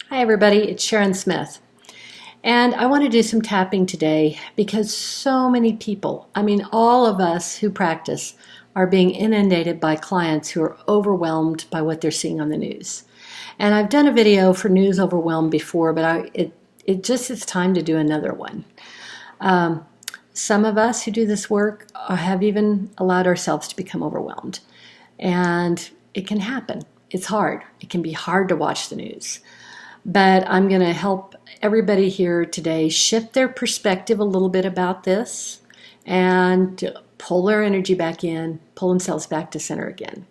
Hi everybody, it's Sharon Smith. And I want to do some tapping today because so many people, all of us who practice, are being inundated by clients who are overwhelmed by what they're seeing on the news. And I've done a video for news overwhelm before, but it's time to do another one. Some of us who do this work have even allowed ourselves to become overwhelmed. And it can happen. It's hard. It can be hard to watch the news. But I'm going to help everybody here today shift their perspective a little bit about this and pull their energy back in, pull themselves back to center again.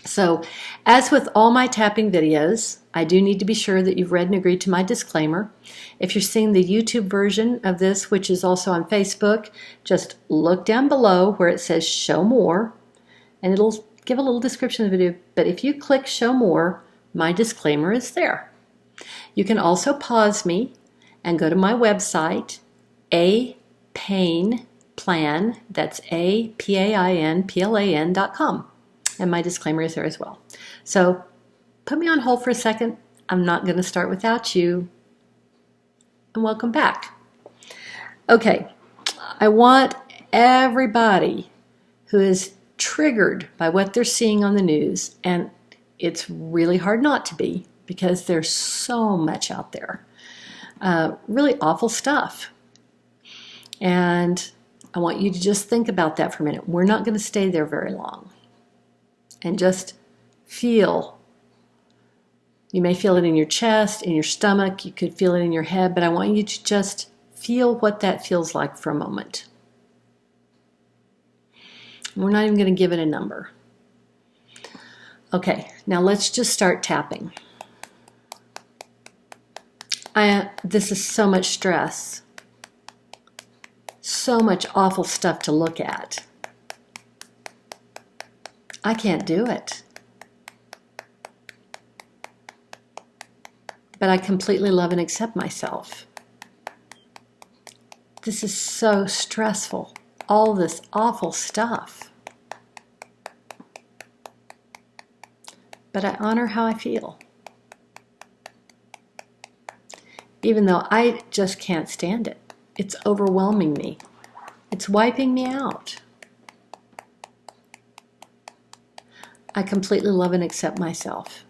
So, as with all my tapping videos, I do need to be sure that you've read and agreed to my disclaimer. If you're seeing the YouTube version of this, which is also on Facebook, just look down below where it says show more, and it'll give a little description of the video. But if you click show more, my disclaimer is there. You can also pause me and go to my website, apainplan, that's APAINPLAN.com. And my disclaimer is there as well. So put me on hold for a second. I'm not going to start without you. And welcome back. Okay, I want everybody who is triggered by what they're seeing on the news, and it's really hard not to be because there's so much out there. Really awful stuff. And I want you to just think about that for a minute. We're not going to stay there very long. And just feel. You may feel it in your chest, in your stomach. You could feel it in your head. But I want you to just feel what that feels like for a moment. We're not even going to give it a number. Okay, now let's just start tapping. This is so much stress, so much awful stuff to look at. I can't do it. But I completely love and accept myself. This is so stressful, all this awful stuff. But I honor how I feel. Even though I just can't stand it. It's overwhelming me. It's wiping me out. I completely love and accept myself.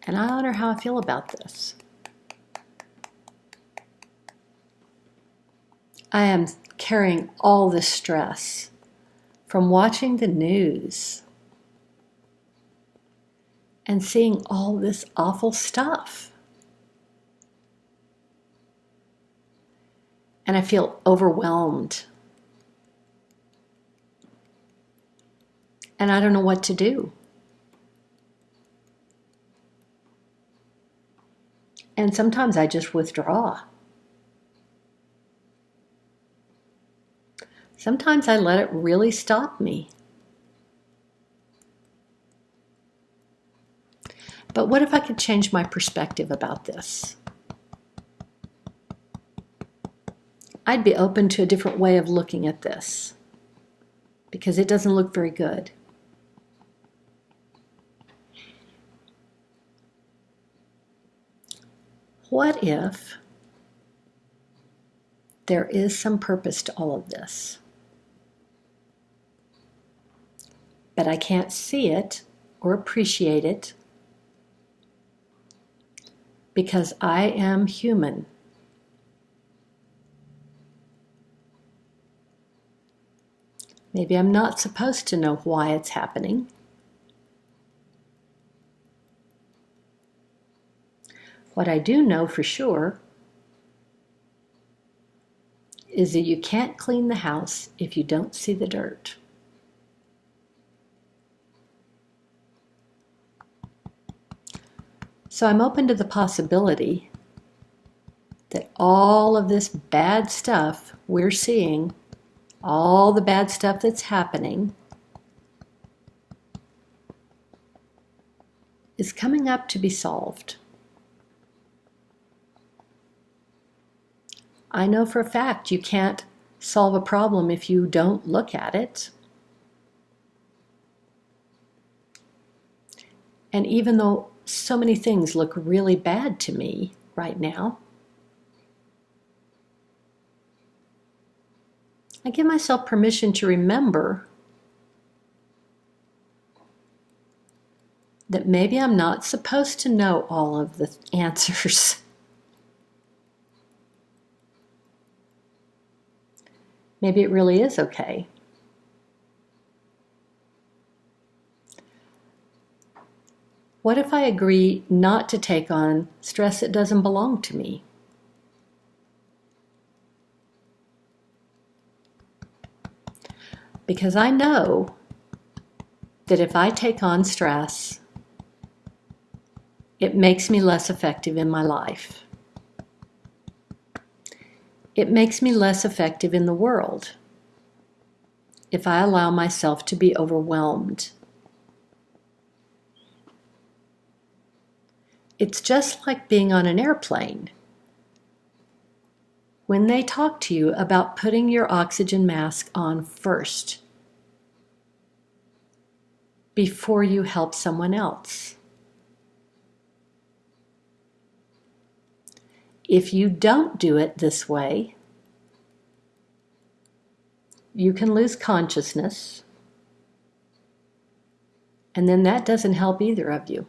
And I honor how I feel about this. I am carrying all this stress from watching the news and seeing all this awful stuff. And I feel overwhelmed. And I don't know what to do. And sometimes I just withdraw. Sometimes I let it really stop me. But what if I could change my perspective about this? I'd be open to a different way of looking at this because it doesn't look very good. What if there is some purpose to all of this, but I can't see it or appreciate it because I am human? Maybe I'm not supposed to know why it's happening. What I do know for sure is that you can't clean the house if you don't see the dirt. So I'm open to the possibility that all of this bad stuff we're seeing, all the bad stuff that's happening, is coming up to be solved. I know for a fact you can't solve a problem if you don't look at it. And even though so many things look really bad to me right now, I give myself permission to remember that maybe I'm not supposed to know all of the answers. Maybe it really is okay. What if I agree not to take on stress that doesn't belong to me? Because I know that if I take on stress, it makes me less effective in my life. It makes me less effective in the world if I allow myself to be overwhelmed. It's just like being on an airplane. When they talk to you about putting your oxygen mask on first, before you help someone else. If you don't do it this way, you can lose consciousness, and then that doesn't help either of you.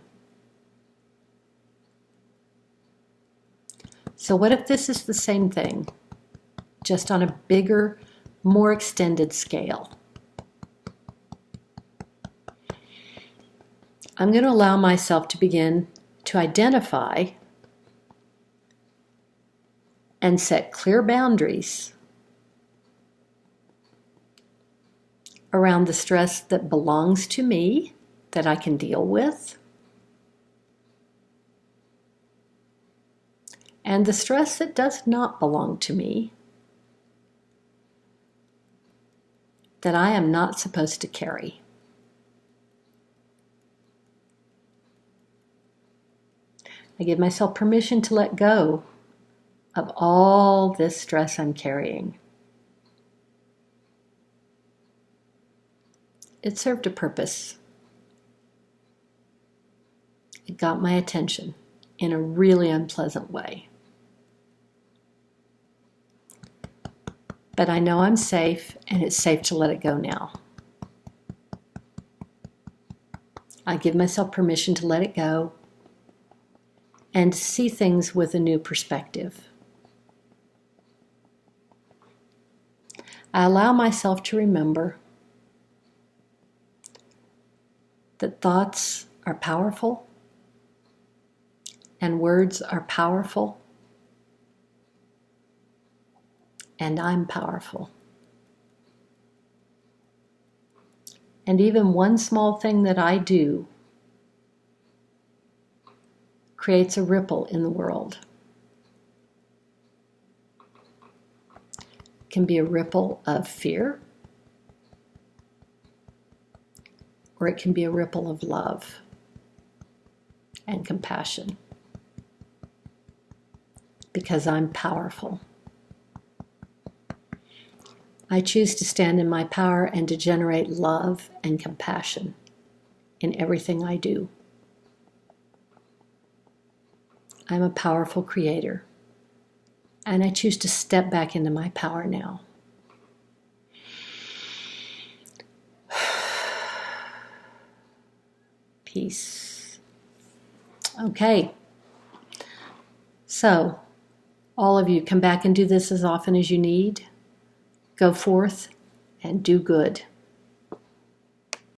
So what if this is the same thing, just on a bigger, more extended scale? I'm going to allow myself to begin to identify and set clear boundaries around the stress that belongs to me, that I can deal with, and the stress that does not belong to me, that I am not supposed to carry. I give myself permission to let go of all this stress I'm carrying. It served a purpose. It got my attention in a really unpleasant way. But I know I'm safe, and it's safe to let it go now. I give myself permission to let it go and see things with a new perspective. I allow myself to remember that thoughts are powerful and words are powerful, and I'm powerful. And even one small thing that I do creates a ripple in the world. It can be a ripple of fear, or it can be a ripple of love and compassion, because I'm powerful. I choose to stand in my power and to generate love and compassion in everything I do. I'm a powerful creator, and I choose to step back into my power now. Peace. Okay. So, all of you, come back and do this as often as you need. Go forth and do good.